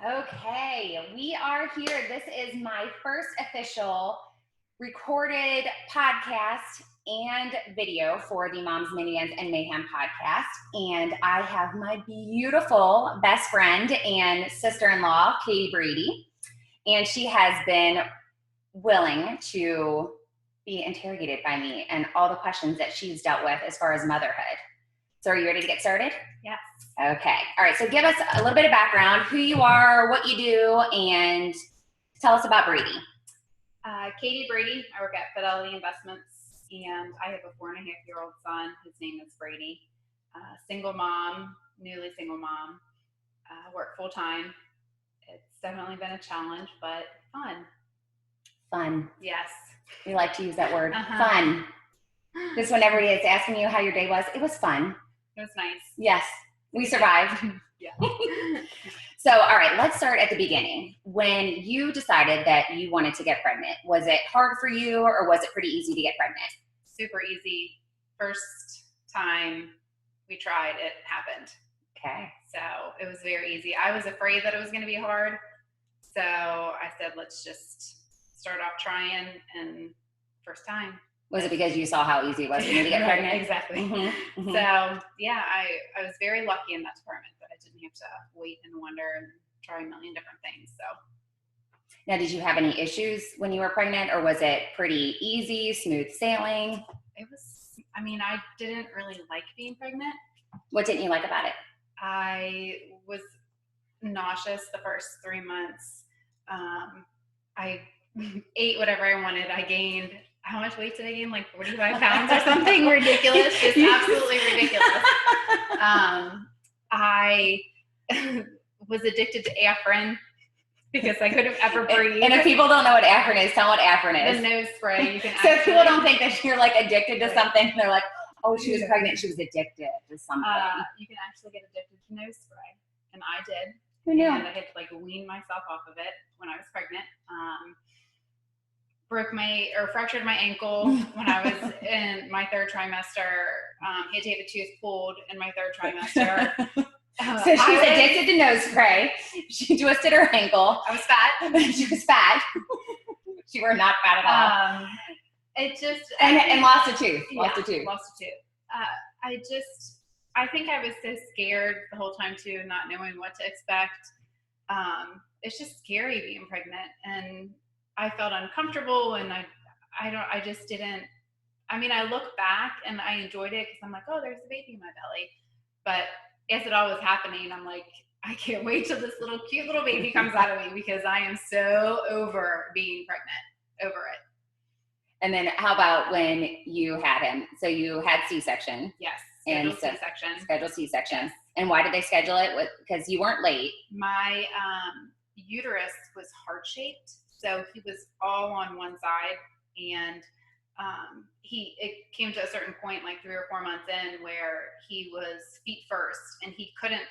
Okay, we are here. This is my first official recorded podcast and video for the Moms, Minions, and Mayhem podcast. And I have my beautiful best friend and sister-in-law, Katie Brady. And she has been willing to be interrogated by me and all the questions that she's dealt with as far as motherhood. So are you ready to get started? Yes. Okay. All right. So give us a little bit of background, who you are, what you do, and tell us about Brady. Katie Brady. I work at Fidelity Investments, and I have a 4.5-year-old son. His name is Brady. Single mom, newly single mom. Work full time. It's definitely been a challenge, but fun. Fun. Yes. We like to use that word. Fun. This when everybody is asking you how your day was. It was fun. It was nice. Yes. We survived. Yeah. So, all right, let's start at the beginning. When you decided that you wanted to get pregnant, was it hard for you or was it pretty easy to get pregnant? Super easy. First time we tried, it happened. Okay. So it was very easy. I was afraid that it was going to be hard. So I said, let's just start off trying, and first time. Was it because you saw how easy it was for me to get Right, pregnant? Exactly. Mm-hmm. Mm-hmm. So yeah, I was very lucky in that department that I didn't have to wait and wonder and try a million different things. So Now, did you have any issues when you were pregnant, or was it pretty easy, smooth sailing? it was, I didn't really like being pregnant. What didn't you like about it? I was nauseous the first 3 months. I ate whatever I wanted. I gained, how much weight did I gain? Like 45 pounds or something ridiculous, just absolutely ridiculous. I was addicted to Afrin because I couldn't ever breathe. And if people don't know what Afrin is, tell them what Afrin is. The nose spray. You can So if people don't think that you're like addicted to something, they're like, oh, she was pregnant, she was addicted to something. You can actually get addicted to nose spray, and I did. Who knew? And I had to wean myself off of it when I was pregnant. Fractured my ankle when I was in my third trimester. Had to have a tooth pulled in my third trimester. So she was addicted to nose spray. She twisted her ankle. I was fat. She was fat. You were not fat at all. It just and lost a tooth. Lost a tooth. I think I was so scared the whole time too, not knowing what to expect. It's just scary being pregnant, and I felt uncomfortable, and I just didn't. I look back and I enjoyed it because I'm like, oh, there's a baby in my belly. But as it all was happening, I'm like, I can't wait till this cute little baby comes out of me because I am so over being pregnant, over it. And then how about when you had him? So you had C-section. Yes. Scheduled C-section. And why did they schedule it? Because you weren't late. My uterus was heart-shaped. So he was all on one side, and it came to a certain point, like 3 or 4 months in, where he was feet first, and he couldn't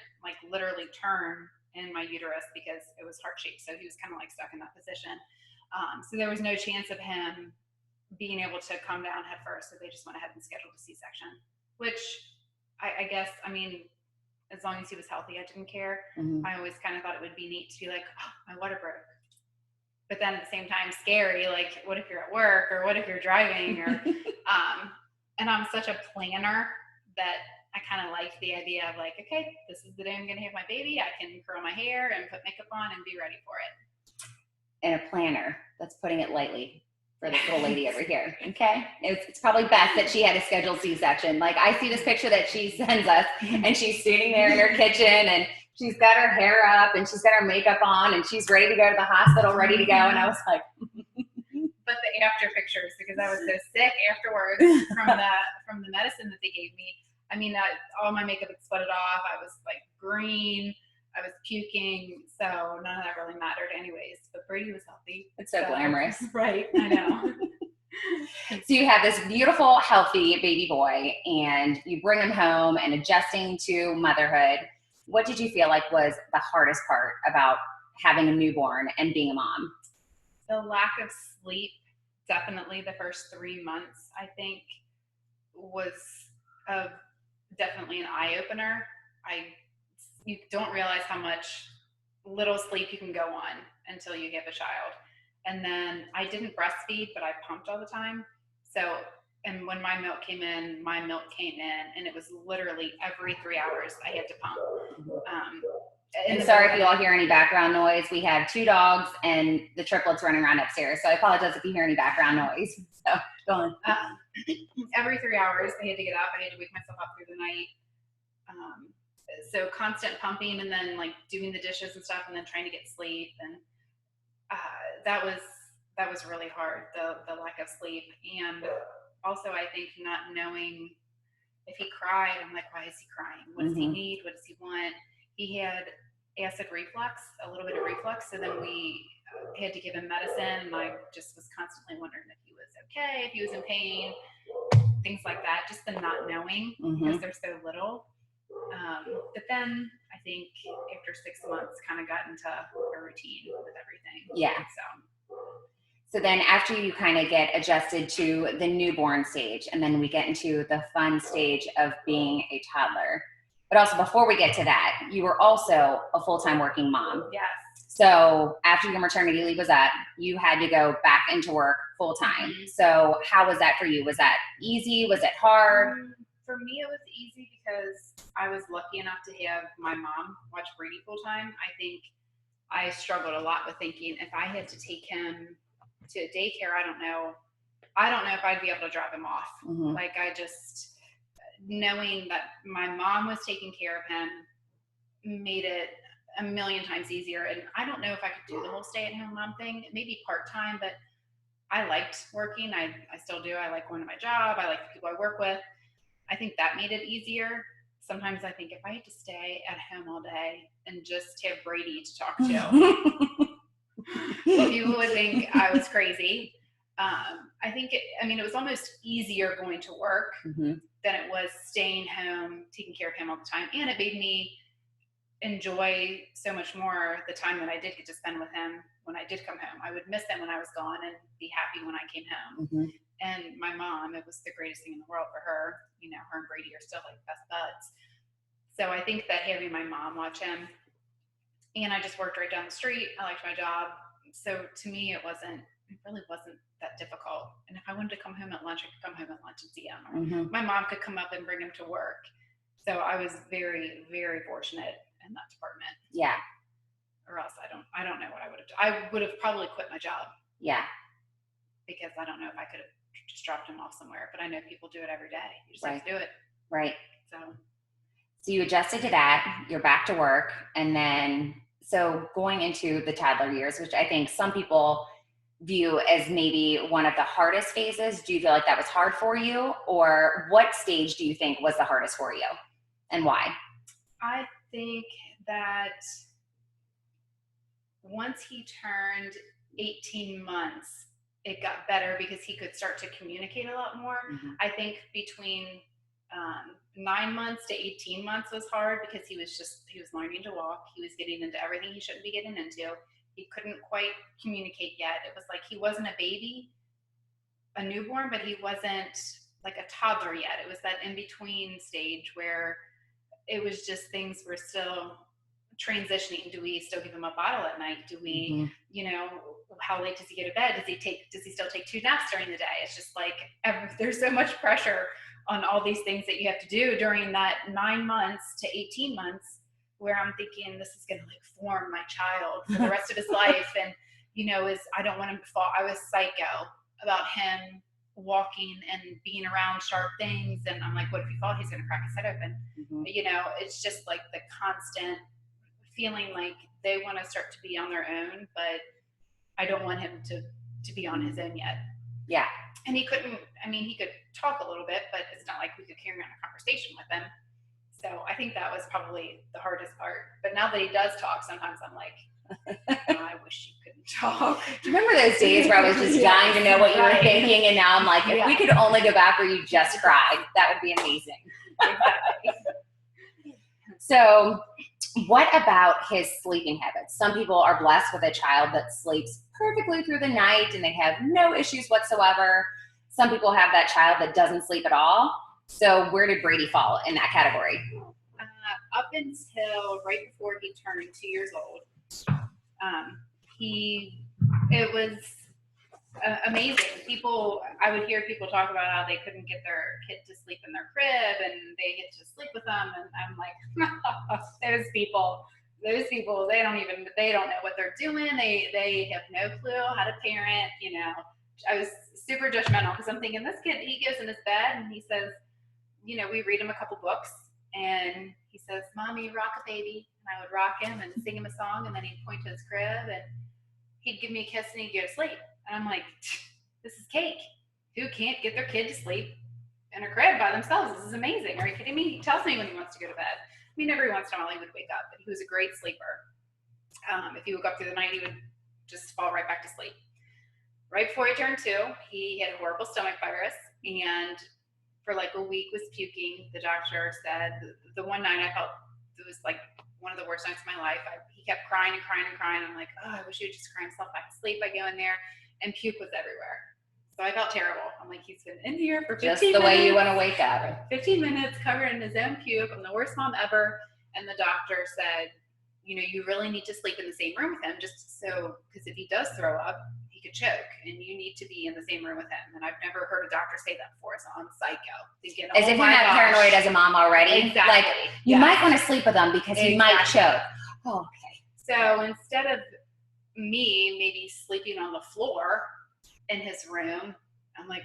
literally turn in my uterus because it was heart-shaped. So he was kind of stuck in that position. So there was no chance of him being able to come down head first. So they just went ahead and scheduled a C-section, which I guess, as long as he was healthy, I didn't care. Mm-hmm. I always kind of thought it would be neat to be like, oh, my water broke. But then at the same time, scary, what if you're at work, or what if you're driving, or, and I'm such a planner that I kind of like the idea of okay, this is the day I'm going to have my baby. I can curl my hair and put makeup on and be ready for it. And a planner, that's putting it lightly for this little lady over here. Okay. It's probably best that she had a scheduled C-section. I see this picture that she sends us, and she's sitting there in her kitchen, and she's got her hair up, and she's got her makeup on, and she's ready to go to the hospital, ready to go. And I was like, but the after pictures, because I was so sick afterwards from the medicine that they gave me. All my makeup had sweated off. I was green. I was puking, so none of that really mattered anyways. But Brady was healthy. It's so glamorous. Right, I know. So you have this beautiful, healthy baby boy, and you bring him home and adjusting to motherhood. What did you feel like was the hardest part about having a newborn and being a mom? The lack of sleep, definitely the first 3 months, I think, was definitely an eye-opener. You don't realize how much little sleep you can go on until you have a child. And then I didn't breastfeed, but I pumped all the time. So, and when my milk came in, and it was literally every 3 hours I had to pump. And sorry if you all hear any background noise. We have 2 dogs and the triplets running around upstairs. So I apologize if you hear any background noise. So go on. Every 3 hours I had to get up. I had to wake myself up through the night. So constant pumping, and then like doing the dishes and stuff, and then trying to get sleep. And that was really hard, the lack of sleep. And also I think not knowing if he cried, I'm like, why is he crying? What does he need? What does he want? He had acid reflux, a little bit of reflux. So then we had to give him medicine, and I just was constantly wondering if he was okay, if he was in pain, things like that. Just the not knowing because they're so little. But then I think after 6 months, kind of got into a routine with everything. Yeah. So then after you kind of get adjusted to the newborn stage, and then we get into the fun stage of being a toddler. But also before we get to that, you were also a full-time working mom. Yes. So after your maternity leave was up, you had to go back into work full-time. So how was that for you? Was that easy? Was it hard? For me, it was easy because I was lucky enough to have my mom watch Brady full-time. I think I struggled a lot with thinking if I had to take him to daycare, I don't know if I'd be able to drop him off. Like I just, knowing that my mom was taking care of him made it a million times easier. And I don't know if I could do the whole stay-at-home mom thing, maybe part-time, but I liked working. I still do. I like going to my job. I like the people I work with. I think that made it easier. Sometimes I think if I had to stay at home all day and just have Brady to talk to, people would think I was crazy. I think it was almost easier going to work than it was staying home, taking care of him all the time. And it made me enjoy so much more the time that I did get to spend with him when I did come home. I would miss him when I was gone and be happy when I came home. And my mom, it was the greatest thing in the world for her. You know, her and Brady are still like best buds. So I think that having my mom watch him, and I just worked right down the street. I liked my job. So to me, it really wasn't that difficult. And if I wanted to come home at lunch, I could come home at lunch and see him. Or my mom could come up and bring him to work. So I was very, very fortunate in that department. Yeah. Or else I don't know what I would have done. I would have probably quit my job. Yeah. Because I don't know if I could have just dropped him off somewhere. But I know people do it every day. You just have to do it. Right. So you adjusted to that. You're back to work. And then, so going into the toddler years, which I think some people view as maybe one of the hardest phases. Do you feel like that was hard for you? Or what stage do you think was the hardest for you? And why? I think that once he turned 18 months, it got better because he could start to communicate a lot more. I think between 9 months to 18 months was hard because he was learning to walk. He was getting into everything he shouldn't be getting into. He couldn't quite communicate yet. It was like he wasn't a baby, a newborn, but he wasn't like a toddler yet. It was that in-between stage where it was just things were still transitioning. Do we still give him a bottle at night? Do we, how late does he get to bed? Does he still take 2 naps during the day? It's just like there's so much pressure on all these things that you have to do during that 9 months to 18 months where I'm thinking this is going to like form my child for the rest of his life. And, I don't want him to fall. I was psycho about him walking and being around sharp things. And I'm like, what if he falls? He's going to crack his head open. It's just like the constant feeling like they want to start to be on their own, but I don't want him to be on his own yet. Yeah. And he could talk a little bit, but it's not like we could carry on a conversation with him. So I think that was probably the hardest part. But now that he does talk, sometimes I'm like, I wish you couldn't talk. Do you remember those days where I was just dying to know what you were thinking? And now I'm like, if we could only go back where you just cried, that would be amazing. Exactly. So what about his sleeping habits? Some people are blessed with a child that sleeps perfectly through the night and they have no issues whatsoever. Some people have that child that doesn't sleep at all. So where did Brady fall in that category? Up until right before he turned 2 years old, It was amazing. I would hear people talk about how they couldn't get their kid to sleep in their crib and they get to sleep with them. And I'm like, those people, they don't know what they're doing. They have no clue how to parent, I was super judgmental because I'm thinking this kid, he goes in his bed and he says, we read him a couple books and he says, Mommy, rock a baby. And I would rock him and sing him a song and then he'd point to his crib and he'd give me a kiss and he'd go to sleep. And I'm like, this is cake. Who can't get their kid to sleep in a crib by themselves? This is amazing. Are you kidding me? He tells me when he wants to go to bed. I mean, every once in a while he would wake up, but he was a great sleeper. If he woke up through the night, he would just fall right back to sleep. Right before he turned 2, he had a horrible stomach virus, and for like a week was puking. The doctor said the one night I felt it was like one of the worst nights of my life. He kept crying and crying and crying. I'm like, oh, I wish he would just cry himself back to sleep. I go in there, and puke was everywhere. So I felt terrible. I'm like, he's been in here for 15 minutes. Just the way you want to wake up. 15 minutes covered in his own puke. I'm the worst mom ever. And the doctor said, you really need to sleep in the same room with him just so, because if he does throw up, he could choke and you need to be in the same room with him. And I've never heard a doctor say that before, so I'm psycho. Thinking, as if you're not paranoid as a mom already. Exactly. Like, you might want to sleep with him because he might choke. Oh, okay. So instead of me maybe sleeping on the floor in his room, I'm like,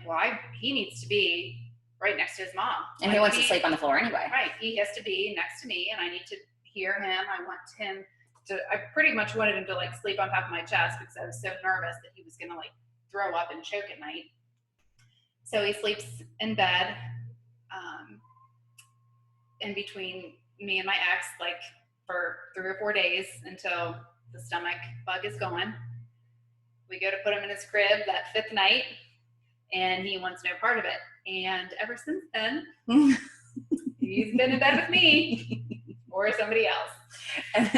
he needs to be right next to his mom. And he wants to sleep on the floor anyway. Right. He has to be next to me and I need to hear him. I pretty much wanted him to like sleep on top of my chest because I was so nervous that he was going to like throw up and choke at night. So he sleeps in bed in between me and my ex, like for 3 or 4 days until the stomach bug is gone. We go to put him in his crib that 5th night and he wants no part of it. And ever since then, he's been in bed with me or somebody else.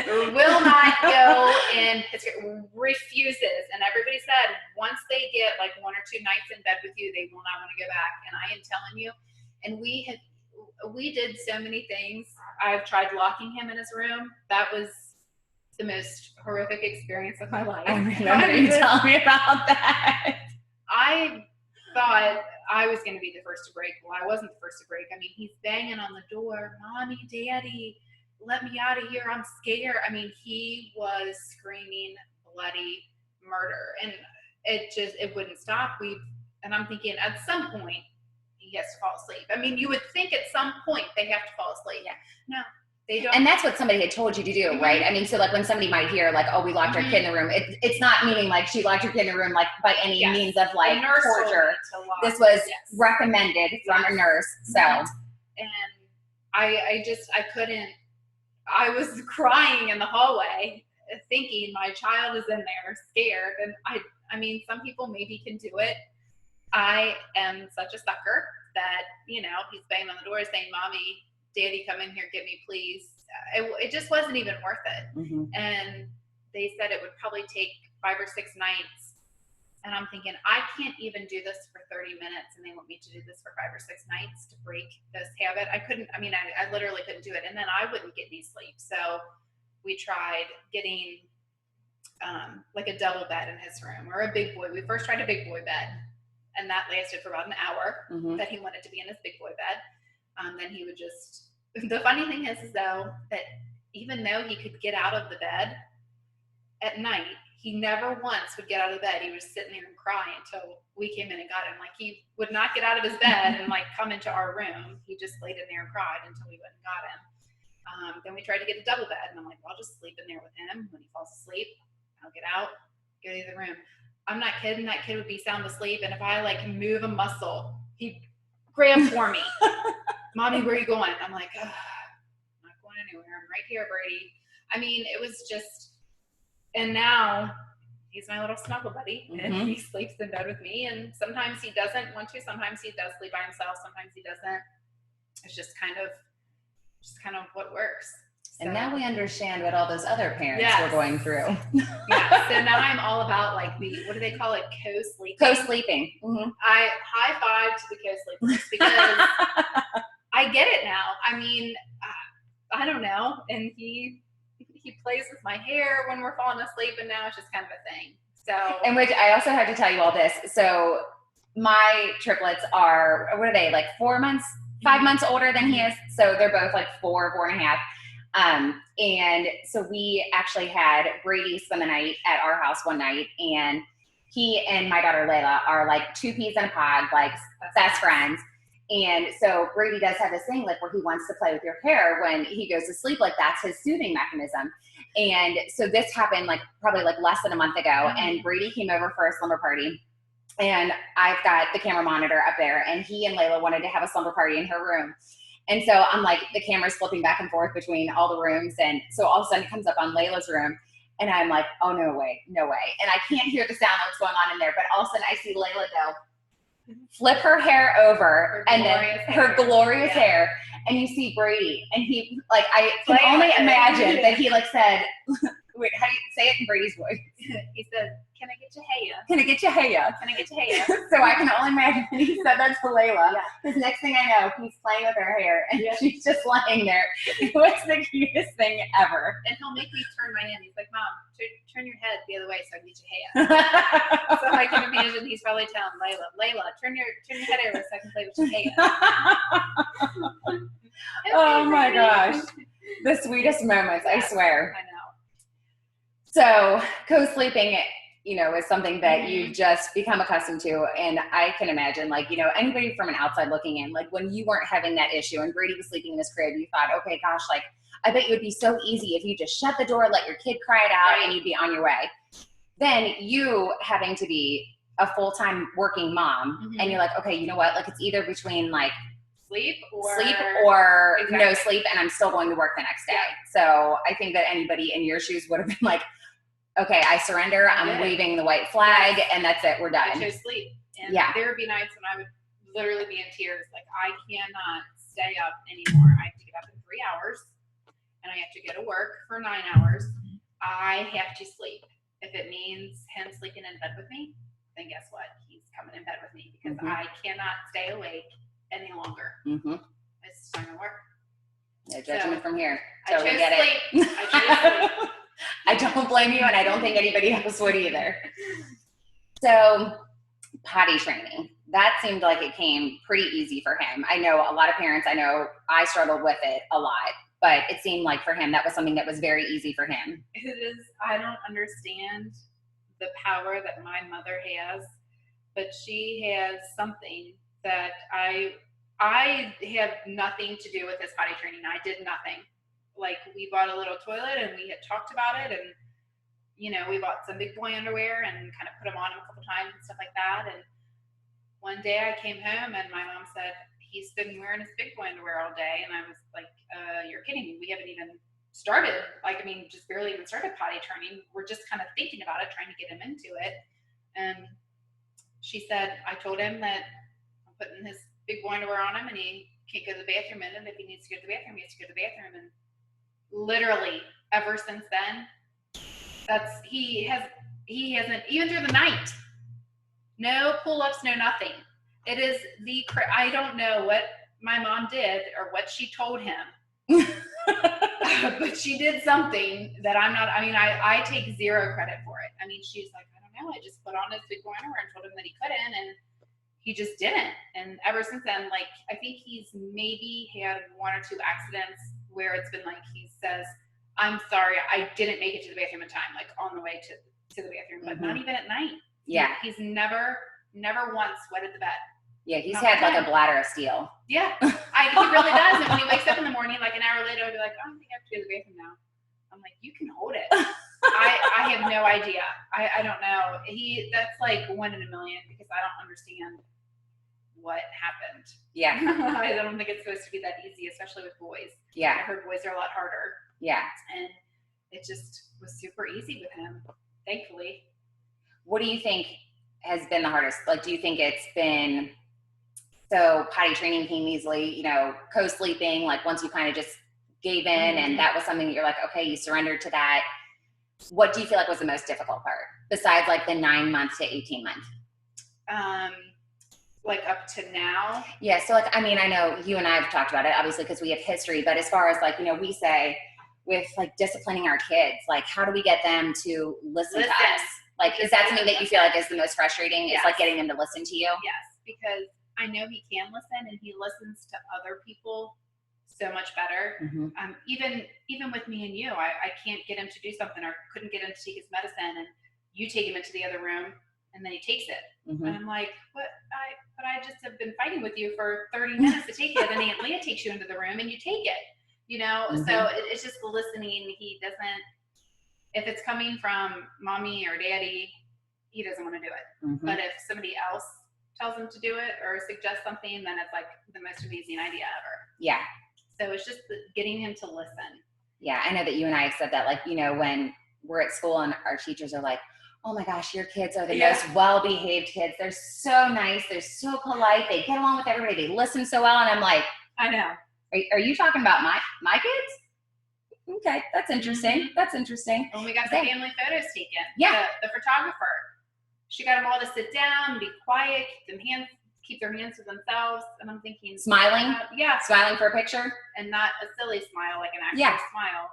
Will not go in his crib, refuses. And everybody said once they get like 1 or 2 nights in bed with you, they will not want to go back. And I am telling you, and we did so many things. I've tried locking him in his room. That was the most horrific experience of my life. I remember you telling me about that. I thought I was going to be the first to break. Well, I wasn't the first to break. I mean, he's banging on the door, Mommy, Daddy, let me out of here. I'm scared. I mean, he was screaming bloody murder and it wouldn't stop. And I'm thinking at some point he has to fall asleep. I mean, you would think at some point they have to fall asleep. Yeah. No, they don't. And that's what somebody had told you to do, right? I mean, so like when somebody might hear like, oh, we locked our kid in the room, it's not meaning like she locked her kid in the room like by any means of like torture. This was recommended from a nurse. So. And I couldn't. I was crying in the hallway thinking my child is in there scared. And I mean, some people maybe can do it. I am such a sucker that, he's banging on the door saying, Mommy, Daddy, come in here, get me, please. It just wasn't even worth it. Mm-hmm. And they said it would probably take 5 or 6 nights. And I'm thinking, I can't even do this for 30 minutes. And they want me to do this for 5 or 6 nights to break this habit. I literally couldn't do it. And then I wouldn't get any sleep. So we tried getting like a double bed in his room or a big boy. We first tried a big boy bed. And that lasted for about an hour that he wanted to be in his big boy bed. Then he would the funny thing is though, that even though he could get out of the bed at night, he never once would get out of the bed. He was sitting there and cry until we came in and got him. Like he would not get out of his bed and like come into our room. He just laid in there and cried until we went and got him. Then we tried to get a double bed and I'm like, well, I'll just sleep in there with him. When he falls asleep, I'll get out, go to the other room. I'm not kidding. That kid would be sound asleep. And if I like move a muscle, he'd grab for me. Mommy, where are you going? I'm like, I'm not going anywhere. I'm right here, Brady. I mean, it was just, and now he's my little snuggle buddy and he sleeps in bed with me. And sometimes he doesn't want to, sometimes he does sleep by himself. Sometimes he doesn't. It's just kind of what works. So. And now we understand what all those other parents were going through. So now I'm all about like what do they call it? Co-sleeping. Co-sleeping. Mm-hmm. I high five to the co-sleepers because I get it now. I mean, I don't know. And he he plays with my hair when we're falling asleep, and now it's just kind of a thing. So, and which I also have to tell you all this. So my triplets are, what are they, like 4 months, 5 months older than he is. So they're both like 4.5. And so we actually had Brady spend the night at our house one night, and he and my daughter Layla are like two peas in a pod, like best friends. And so Brady does have this thing like where he wants to play with your hair when he goes to sleep, like that's his soothing mechanism. And so this happened like probably like less than a month ago, and Brady came over for a slumber party. And I've got the camera monitor up there, and he and Layla wanted to have a slumber party in her room. And so I'm like, the camera's flipping back and forth between all the rooms. And so all of a sudden it comes up on Layla's room, and I'm like, oh, no way, no way. And I can't hear the sound that's going on in there, but all of a sudden I see Layla go, flip her hair over, and then her glorious hair. And you see Brady, and he, like, I can only imagine that he like said, wait, how do you say it in Brady's voice? He said, can I get your hair? Can I get your hair? Can I get your hair? So I can only imagine when he said that to Layla. Because next thing I know, he's playing with her hair, and she's just lying there. It was the cutest thing ever. And he'll make me turn my head. He's like, Mom, turn your head the other way so I can get your hair. So I can imagine he's probably telling Layla, turn your head over so I can play with your hair. Oh my gosh. The sweetest moments, I swear. I know. So co-sleeping, you know, is something that you just become accustomed to. And I can imagine, like, you know, anybody from an outside looking in, like when you weren't having that issue and Brady was sleeping in his crib, you thought, okay, gosh, like, I bet you would be so easy if you just shut the door, let your kid cry it out, and you'd be on your way. Then you having to be a full-time working mom, and you're like, okay, you know what? Like, it's either between like sleep or no sleep, and I'm still going to work the next day. So I think that anybody in your shoes would have been like, okay, I surrender. I'm waving the white flag, and that's it. We're done. I chose sleep. And there would be nights when I would literally be in tears. Like, I cannot stay up anymore. I have to get up in 3 hours, and I have to go to work for 9 hours. I have to sleep. If it means him sleeping in bed with me, then guess what? He's coming in bed with me, because I cannot stay awake any longer. It's time to work. No judgment from here. So we get it. I chose sleep. I don't blame you, and I don't think anybody else would either. So potty training, that seemed like it came pretty easy for him. I know a lot of parents, I know I struggled with it a lot, but it seemed like for him that was something that was very easy for him. It is. I don't understand the power that my mother has, but she has something that I have nothing to do with this potty training. I did nothing. Like, we bought a little toilet, and we had talked about it, and, you know, we bought some big boy underwear and kind of put them on him a couple times and stuff like that. And one day I came home, and my mom said, he's been wearing his big boy underwear all day. And I was like, you're kidding me. We haven't even started, like, I mean, just barely even started potty training. We're just kind of thinking about it, trying to get him into it. And she said, I told him that I'm putting his big boy underwear on him, and he can't go to the bathroom in it. If he needs to go to the bathroom, he has to go to the bathroom. And literally ever since then, he hasn't, even through the night, no pull-ups, no nothing. It is I don't know what my mom did or what she told him, but she did something that I take zero credit for it. I mean, she's like, I don't know, I just put on his big boy underwear and told him that he couldn't, and he just didn't. And ever since then, like, I think he's maybe had 1 or 2 accidents where it's been like, he says, I'm sorry, I didn't make it to the bathroom in time, like on the way to the bathroom, but not even at night. Yeah. He's never once wetted the bed. Yeah, he's had like a bladder of steel. Yeah, he really does. And when he wakes up in the morning, like an hour later, I'll be like, oh, I think I have to go to the bathroom now. I'm like, you can hold it. I have no idea. I don't know. That's like 1 in a million, because I don't understand what happened. Yeah. I don't think it's supposed to be that easy, especially with boys. Yeah. I heard boys are a lot harder. Yeah. And it just was super easy with him, thankfully. What do you think has been the hardest? Like, do you think it's been, so potty training came easily, you know, co-sleeping, like once you kind of just gave in and that was something that you're like, okay, you surrendered to that. What do you feel like was the most difficult part besides like the 9 months to 18 months? Like up to now? Yeah. So like, I mean, I know you and I have talked about it obviously because we have history, but as far as like, you know, we say with like disciplining our kids? Like, how do we get them to listen to us? Like, is that something that you feel like is the most frustrating? Is like getting them to listen to you? Yes, because I know he can listen, and he listens to other people so much better. Even with me and you, I can't get him to do something, or couldn't get him to take his medicine, and you take him into the other room, and then he takes it. And I'm like, what? But I just have been fighting with you for 30 minutes to take it, and Aunt Leah takes you into the room and you take it. You know, so it's just the listening. He doesn't. If it's coming from mommy or daddy, he doesn't want to do it. But if somebody else tells him to do it or suggests something, then it's like the most amazing idea ever. Yeah. So it's just getting him to listen. Yeah, I know that you and I have said that, like, you know, when we're at school and our teachers are like, oh my gosh, your kids are the most well-behaved kids. They're so nice. They're so polite. They get along with everybody. They listen so well. And I'm like, I know. Are you talking about my kids? Okay, that's interesting. That's interesting. When we got the family photos taken, the photographer, she got them all to sit down, be quiet, keep their hands to themselves. And I'm thinking, smiling, smiling for a picture, and not a silly smile, like an actual smile.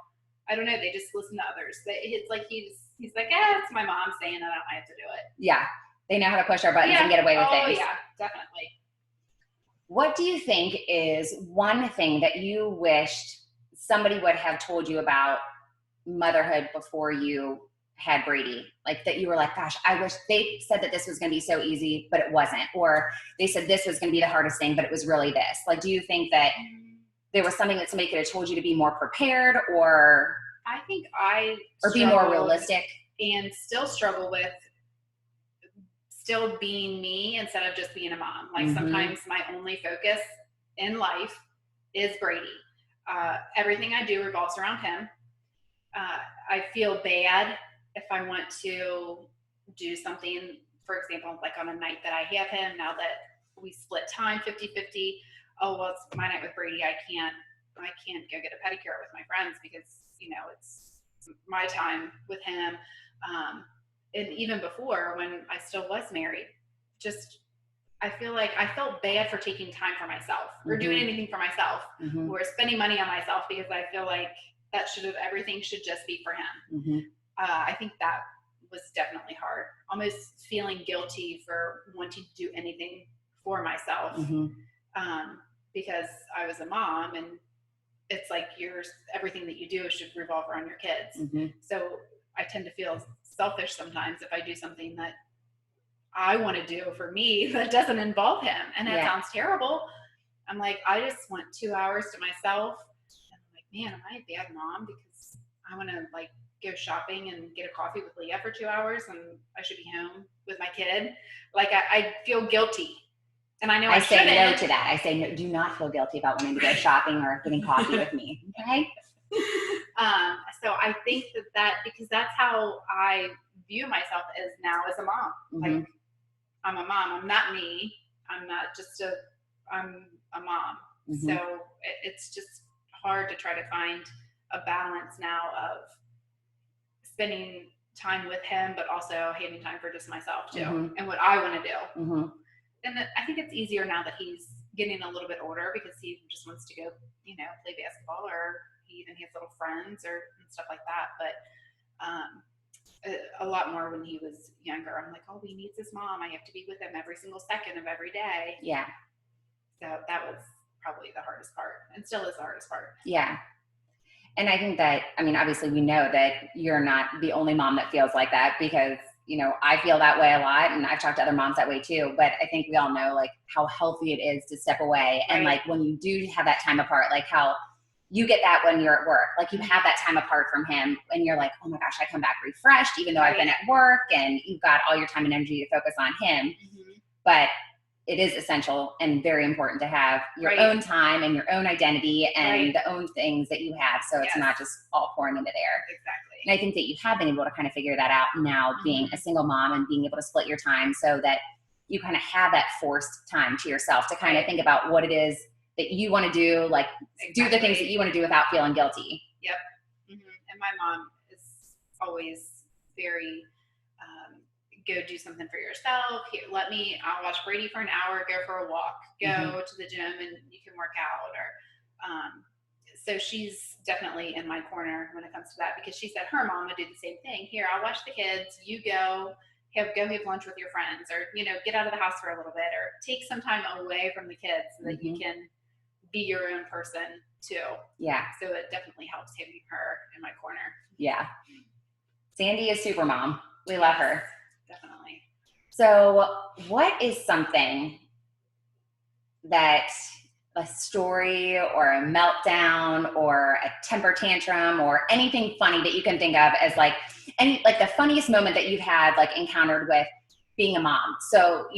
I don't know. They just listen to others. It's like he's like, it's my mom saying it. I have to do it. Yeah, they know how to push our buttons and get away with things. Oh yeah, definitely. What do you think is one thing that you wished somebody would have told you about motherhood before you had Brady? Like, that you were like, gosh, I wish they said that this was going to be so easy, but it wasn't. Or they said this was going to be the hardest thing, but it was really this. Like, do you think that there was something that somebody could have told you to be more prepared, or I think or be more realistic, and still struggle with still being me instead of just being a mom. Like sometimes my only focus in life is Brady. Everything I do revolves around him. I feel bad if I want to do something, for example, like on a night that I have him, now that we split time 50-50. Oh, well, it's my night with Brady. I can't go get a pedicure with my friends because, you know, it's my time with him. And even before, when I still was married, I feel like I felt bad for taking time for myself or doing anything for myself or spending money on myself, because I feel like everything should just be for him. I think that was definitely hard. Almost feeling guilty for wanting to do anything for myself. Because I was a mom, and it's like everything that you do should revolve around your kids. So I tend to feel selfish sometimes if I do something that I want to do for me that doesn't involve him. And that sounds terrible. I'm like, I just want 2 hours to myself. And I'm like, man, am I a bad mom because I want to like go shopping and get a coffee with Leah for 2 hours and I should be home with my kid? Like I feel guilty. And I know I say no to that. I say, no, do not feel guilty about wanting to go shopping or getting coffee with me. Okay. So I think that because that's how I view myself as a mom. Like, I'm a mom. I'm not me. I'm not just I'm a mom. So it's just hard to try to find a balance now of spending time with him, but also having time for just myself too, and what I want to do. And I think it's easier now that he's getting a little bit older because he just wants to go, you know, play basketball, or he even has little friends and stuff like that. But a lot more when he was younger. I'm like, oh, he needs his mom. I have to be with him every single second of every day. Yeah. So that was probably the hardest part, and still is the hardest part. Yeah. And I think that, I mean, obviously we know that you're not the only mom that feels like that, because, you know, I feel that way a lot, and I've talked to other moms that way too. But I think we all know like how healthy it is to step away. And like when you do have that time apart, like how you get that when you're at work, like you have that time apart from him and you're like, oh my gosh, I come back refreshed, even though I've been at work, and you've got all your time and energy to focus on him. But it is essential and very important to have your own time and your own identity and the own things that you have. So it's not just all pouring into there. Exactly. And I think that you have been able to kind of figure that out now, being a single mom and being able to split your time so that you kind of have that forced time to yourself to kind of think about what it is that you want to do, like do the things that you want to do without feeling guilty. Yep. And my mom is always very, go do something for yourself. Here, I'll watch Brady for an hour, go for a walk, go to the gym and you can work out. Or, So she's definitely in my corner when it comes to that, because she said her mom would do the same thing. Here, I'll watch the kids. You go have lunch with your friends, or get out of the house for a little bit, or take some time away from the kids so that you can be your own person too. Yeah. So it definitely helps having her in my corner. Yeah. Sandy is super mom. We love her. Definitely. So what is something that a story or a meltdown or a temper tantrum or anything funny that you can think of as like the funniest moment that you've had encountered with being a mom? So,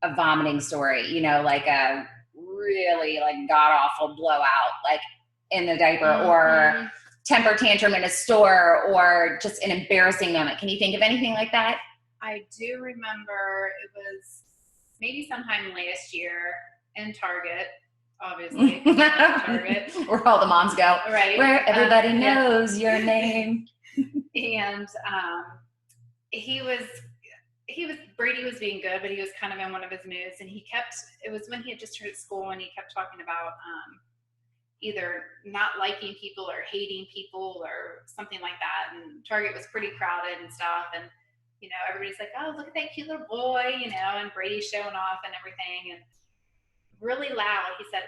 a vomiting story, like a really god awful blowout, in the diaper, or temper tantrum in a store, or just an embarrassing moment. Can you think of anything like that? I do remember it was maybe sometime last year in Target, obviously. Target. Where all the moms go. Right. Where everybody knows your name. And Brady was being good, but he was kind of in one of his moods, and it was when he had just started school, and he kept talking about either not liking people or hating people or something like that. And Target was pretty crowded and stuff, and everybody's like, oh, look at that cute little boy, and Brady's showing off and everything, and really loud he said,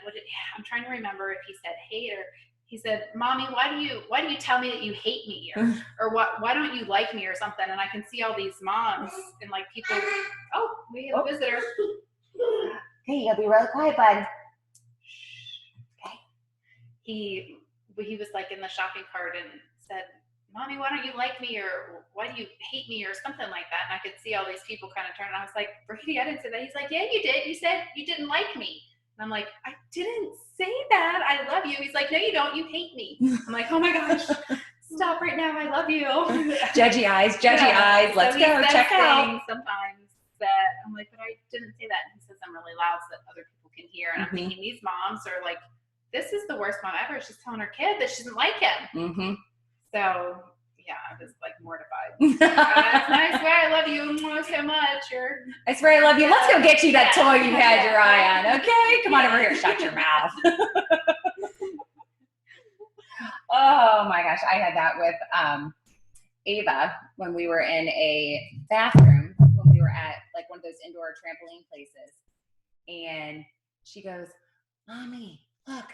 I'm trying to remember if he said hate, or he said, Mommy, why do you tell me that you hate me, or why don't you like me, or something? And I can see all these moms and people. Oh, we have a visitor. Hey, you gotta be really quiet, bud. Okay. He was in the shopping cart and said, Mommy, why don't you like me, or why do you hate me, or something like that. And I could see all these people kind of turn, and I was like, Brady, I didn't say that. He's like, yeah, you did. You said you didn't like me. And I'm like, I didn't say that. I love you. He's like, no, you don't. You hate me. I'm like, oh my gosh, stop right now. I love you. Judgy eyes. Let's so go. Check out. Sometimes that I'm like, but I didn't say that. And he says I'm really loud so that other people can hear. And I'm thinking these moms are like, this is the worst mom ever. She's telling her kid that she doesn't like him. So yeah, I was mortified. I swear I love you so much. I swear I love you. Let's go get you that toy you had your eye on. Okay, come on over here. Shut your mouth. Oh my gosh, I had that with Ava when we were in a bathroom when we were at one of those indoor trampoline places, and she goes, Mommy, look,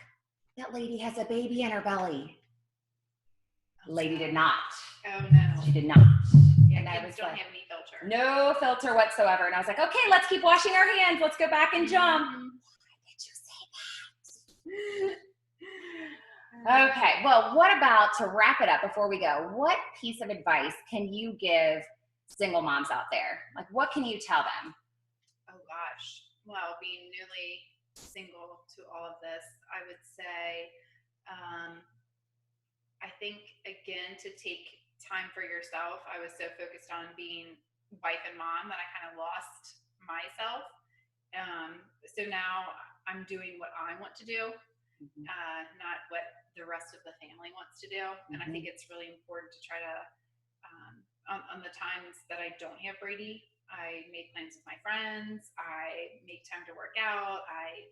that lady has a baby in her belly. Lady did not. Oh no. She did not. Yeah, and I was don't have any filter. No filter whatsoever. And I was like, okay, let's keep washing our hands. Let's go back and jump. Why did you say that? Okay. Well, what about, to wrap it up before we go, what piece of advice can you give single moms out there? What can you tell them? Oh gosh. Well, being newly single to all of this, I would say, I think, again, to take time for yourself. I was so focused on being wife and mom that I kind of lost myself. So now I'm doing what I want to do, not what the rest of the family wants to do. And I think it's really important to try to, on the times that I don't have Brady, I make plans with my friends. I make time to work out. I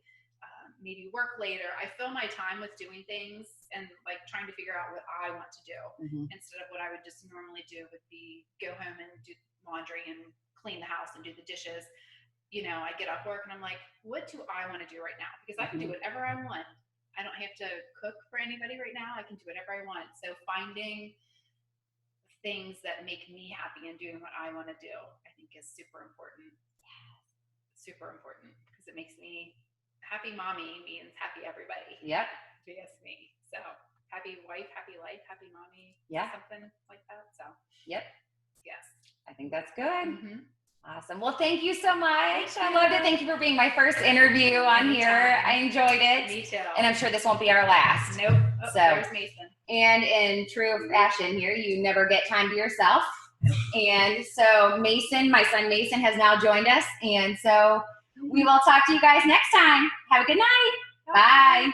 maybe work later. I fill my time with doing things and trying to figure out what I want to do instead of what I would just normally do would be go home and do laundry and clean the house and do the dishes. I get off work and I'm like, what do I want to do right now? Because I can do whatever I want. I don't have to cook for anybody right now. I can do whatever I want. So finding things that make me happy and doing what I want to do, I think is super important. Super important, because it makes me happy. Mommy means happy everybody. Yep. Yes, me. So happy wife, happy life, happy mommy. Yeah. Something like that. So. Yep. Yes. I think that's good. Awesome. Well, thank you so much. I loved it. Thank you for being my first interview on here. I enjoyed it. Me too. And I'm sure this won't be our last. Nope. Oh, so there's Mason. And in true fashion here, you never get time to yourself. And so Mason, my son Mason, has now joined us. And so we will talk to you guys next time. Have a good night. Bye.